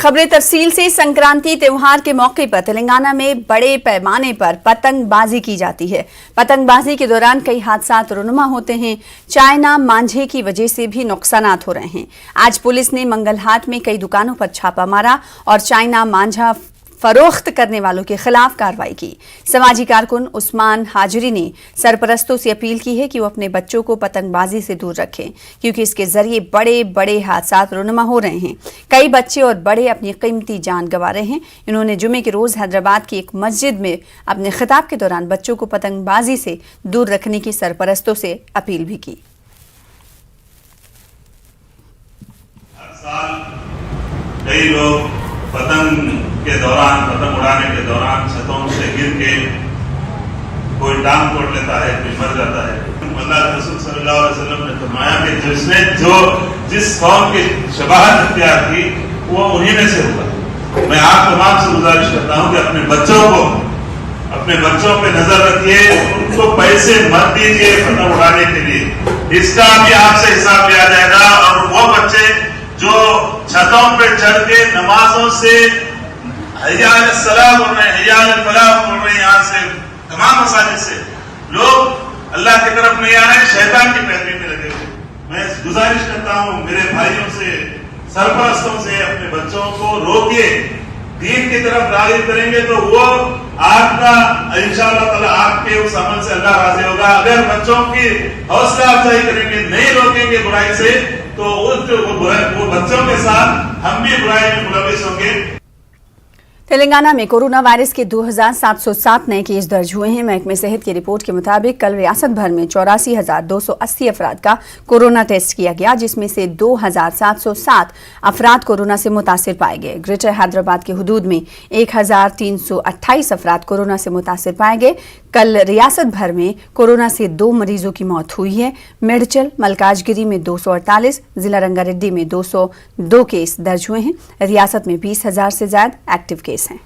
खबरें तफसील से। संक्रांति त्योहार के मौके पर तेलंगाना में बड़े पैमाने पर पतंगबाजी की जाती है। पतंगबाजी के दौरान कई हादसा रुनुमा होते हैं। चाइना मांझे की वजह से भी नुकसानात हो रहे हैं। आज पुलिस ने मंगलहाट में कई दुकानों पर छापा मारा और चाइना मांझा फरोख्त करने वालों के खिलाफ कार्रवाई की। समाजी कारकुन उस्मान हाजिरी ने सरपरस्तों से अपील की है कि वो अपने बच्चों को पतंगबाजी से दूर रखें, क्योंकि इसके जरिए बड़े बड़े हादसा रुनुमा हो रहे हैं। कई बच्चे और बड़े अपनी कीमती जान गंवा रहे हैं। इन्होंने जुमे के रोज हैदराबाद की एक मस्जिद में अपने खिताब के दौरान बच्चों को पतंगबाजी से दूर रखने की सरपरस्तों से अपील भी की। हर साल कई लोग पतंग उड़ाने के दौरान छतों से गिर के कोई टांग तोड़ लेता है, कोई मर जाता है। अल्लाह के रसूल सल्लल्लाहु अलैहि वसल्लम ने फरमाया कि जिस कौम की शबाहत अख्तियार की वो उन्हीं में से होगा। मैं आप तमाम से गुजारिश करता हूँ कि अपने बच्चों पे नजर रखिए, उनको पैसे मत दीजिए पतंग उड़ाने के लिए। इसका भी आपसे हिसाब लिया जाएगा। और वो बच्चे जो छतों पे चढ़ के नमाजों से हय्या अल सलाह बोल रहे हैं, हय्या अल फलाह बोल रहे हैं, यहाँ से तमाम मसाजिद से लोग अल्लाह की तरफ नहीं आ रहे हैं, शैतान की पैरवी में लगे हुए। मैं गुजारिश करता हूँ मेरे भाइयों से, सरपरस्तों से, अपने बच्चों को रोकिए। दीन की तरफ राग़िब करेंगे तो वो आपका इंशाअल्लाह ताला आपके उस अमल से अल्लाह राज़ी होगा। अगर बच्चों की हौसला अफजाई करेंगे, नहीं रोकेंगे बुराई से, तो वो बच्चों के साथ हम भी बुराई में मुलविस होंगे। तेलंगाना में कोरोना वायरस के 2707 नए केस दर्ज हुए हैं। महकमे सेहत की रिपोर्ट के मुताबिक कल रियासत भर में 84,280 अफराद का कोरोना टेस्ट किया गया, जिसमें से 2,707 अफराद कोरोना से मुतासिर पाए गए। ग्रेटर हैदराबाद के हुदूद में 1,328 अफराद कोरोना से मुतासिर पाए गए। कल रियासत भर में कोरोना से 2 मरीजों की मौत हुई है। मेडचल मलकाजगिरी में 248, जिला रंगारेड्डी में 202 केस दर्ज हुए हैं। रियासत में 20,000 से ज्यादा एक्टिव केस हैं।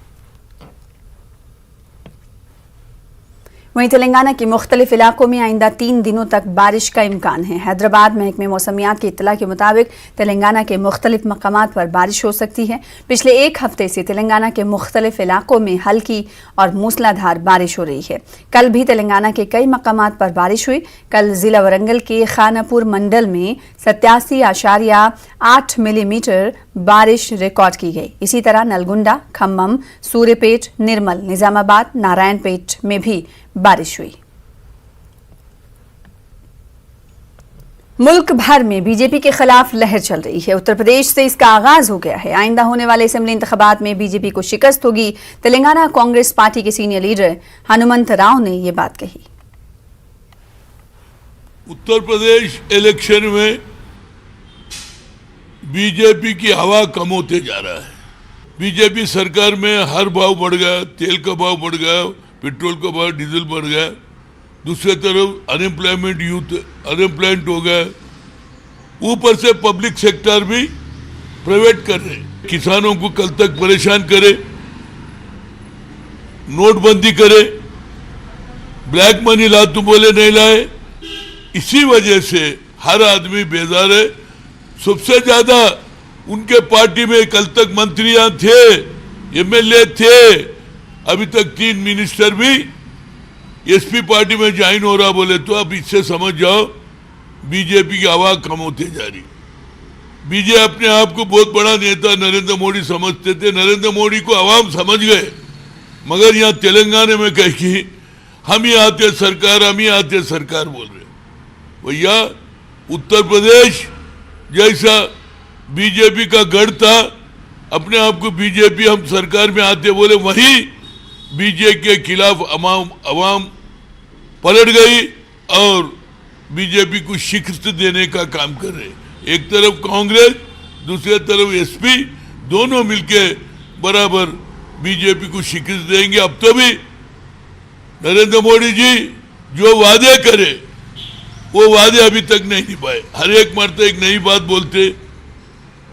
वहीं तेलंगाना के मुख्तलिफ इलाकों में आइंदा 3 दिनों तक बारिश का इम्कान है। हैदराबाद महकमे मौसमियात की इत्तला के मुताबिक तेलंगाना के मुख्तलिफ मकामात पर बारिश हो सकती है। पिछले 1 हफ्ते से तेलंगाना के मुख्तलिफ इलाकों में हल्की और मूसलाधार बारिश हो रही है। कल भी तेलंगाना के कई मकामात पर बारिश हुई। कल जिला वरंगल के खानापुर मंडल में 87.8 मिलीमीटर बारिश रिकॉर्ड की गई। इसी तरह नलगुंडा, खम्मम, सूर्यपेट, निर्मल, निजामाबाद, नारायणपेट में भी बारिश हुई। मुल्क भर में बीजेपी के खिलाफ लहर चल रही है। उत्तर प्रदेश से इसका आगाज हो गया है। आइंदा होने वाले असेंबली इंतखाबात में बीजेपी को शिकस्त होगी। तेलंगाना कांग्रेस पार्टी के सीनियर लीडर हनुमंत राव ने ये बात कही। उत्तर प्रदेश इलेक्शन में बीजेपी की हवा कम होते जा रहा है। बीजेपी सरकार में हर भाव बढ़ गया, तेल का भाव बढ़ गया, पेट्रोल का भाव, डीजल बढ़ गया। दूसरी तरफ अनएम्प्लॉयमेंट, यूथ अनएम्प्लॉयमेंट हो गया। ऊपर से पब्लिक सेक्टर भी प्राइवेट कर रहे, किसानों को कल तक परेशान करे, नोटबंदी करे, ब्लैक मनी ला तो बोले नहीं लाए। इसी वजह से हर आदमी बेजार है। सबसे ज्यादा उनके पार्टी में कल तक मंत्रियां थे, एमएलए थे, अभी तक 3 मिनिस्टर भी एसपी पार्टी में ज्वाइन हो रहा बोले, तो अब इससे समझ जाओ बीजेपी की आवाज कम होती जा रही। बीजेपी अपने आप को बहुत बड़ा नेता नरेंद्र मोदी समझते थे। नरेंद्र मोदी को आवाम समझ गए, मगर यहाँ तेलंगाना में कह कि हम ही आते सरकार बोल रहे। भैया उत्तर प्रदेश जैसा बीजेपी का गढ़ था, अपने आप को बीजेपी हम सरकार में आते बोले, वहीं बीजेपी के खिलाफ अवाम पलट गई और बीजेपी को शिकस्त देने का काम कर रहे। एक तरफ कांग्रेस, दूसरी तरफ एसपी, दोनों मिलके बराबर बीजेपी को शिकस्त देंगे। अब तो भी नरेंद्र मोदी जी जो वादे करे वो वादे अभी तक नहीं निभाए। हर एक मरते एक नई बात बोलते,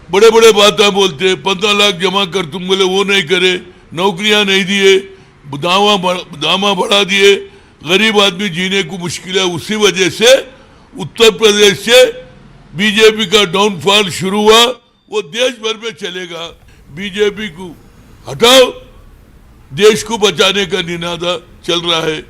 बड़े बड़े बातें बोलते। 15 लाख जमा कर तुम बोले, वो नहीं करे। नौकरियां नहीं दिए, दामा बढ़ा दिए, गरीब आदमी जीने को मुश्किल है। उसी वजह से उत्तर प्रदेश से बीजेपी का डाउनफॉल शुरू हुआ, वो देश भर में चलेगा। बीजेपी को हटाओ, देश को बचाने का निनादा चल रहा है।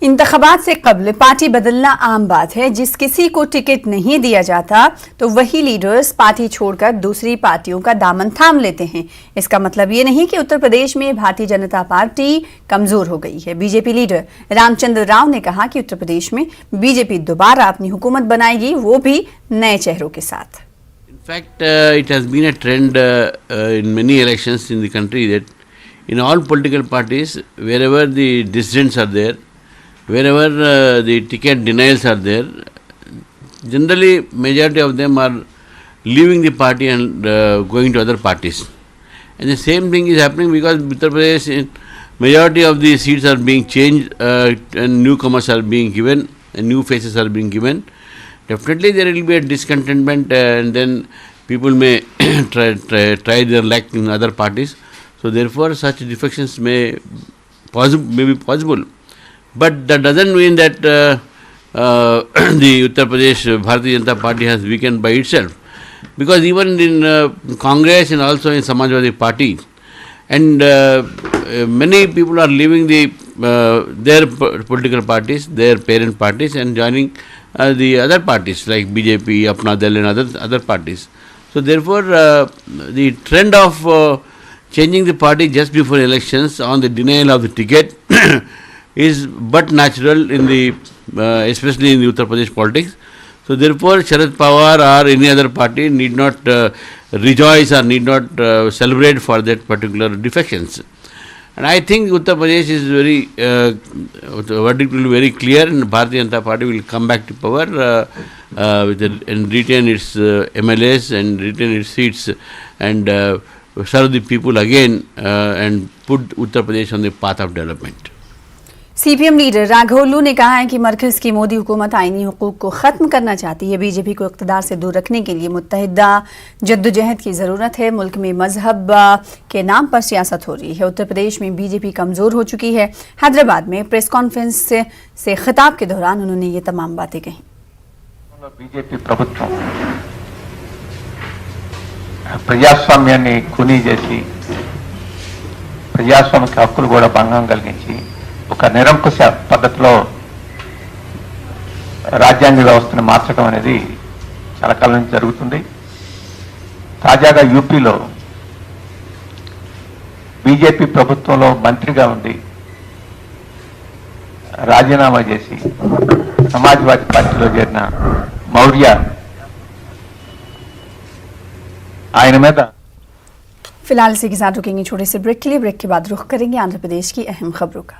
इंतखाबात से कबल पार्टी बदलना आम बात है। जिस किसी को टिकट नहीं दिया जाता तो वही लीडर्स पार्टी छोड़कर दूसरी पार्टियों का दामन थाम लेते हैं। इसका मतलब ये नहीं कि उत्तर प्रदेश में भारतीय जनता पार्टी कमजोर हो गई है। बीजेपी लीडर रामचंद्र राव ने कहा कि उत्तर प्रदेश में बीजेपी दोबारा अपनी हुकूमत बनाएगी, वो भी नए चेहरों के साथ। In fact, it has been a trend in many elections in the country that in all political parties, wherever the dissidents are there, wherever the ticket denials are there, generally majority of them are leaving the party and going to other parties. And the same thing is happening because Uttar Pradesh, majority of the seats are being changed and newcomers are being given and new faces are being given. Definitely there will be a discontentment and then people may try their luck in other parties. So therefore such defections may be possible. But that doesn't mean that the Uttar Pradesh Bharatiya Janata Party has weakened by itself. Because even in Congress and also in Samajwadi Party, and many people are leaving their political parties, their parent parties, and joining the other parties like BJP, Apna Dal and other parties. So therefore the trend of changing the party just before elections on the denial of the ticket is but natural in the especially in the Uttar Pradesh politics. So therefore Sharad Pawar or any other party need not rejoice or need not celebrate for that particular defections. And I think Uttar Pradesh is very verdict will be very clear, and Bharatiya Janata Party will come back to power and retain its MLAs and retain its seats and serve the people again and put Uttar Pradesh on the path of development. CPM leader राघोलू ने कहा है कि मरकज की मोदी हुकूमत आईनी हुकूक को खत्म करना चाहती है। बीजेपी को इक़्तिदार से दूर रखने के लिए मुत्तहिदा जद्दोजहद की ज़रूरत है। मुल्क में मजहब के नाम पर सियासत हो रही है। उत्तर प्रदेश में बीजेपी कमज़ोर हो चुकी है। हैदराबाद में प्रेस कॉन्फ्रेंस से खिताब के दौरान उन्होंने ये तमाम बातें कहीं। बीजेपी ప్రభుత్వం ప్రజాస్వామ్యాన్ని కూనీ చేసి ప్రజాస్వామిక హక్కులు కూడా భంగం కలిగించి ఒక నిరంకుశ పద్ధతిలో రాజ్యాంగ వ్యవస్థను మార్చడం అనేది చాలా కాలం నుంచి జరుగుతుంది. తాజాగా యూపీలో బీజేపీ ప్రభుత్వంలో మంత్రిగా ఉండి రాజీనామా చేసి సమాజ్వాదీ పార్టీలో చేరిన మౌర్య ఆయన మీద फिलहाल इसी के साथ रुकेंगे छोटे से ब्रेक के लिए। ब्रेक के बाद रुख करेंगे आंध्र प्रदेश की अहम खबरों का।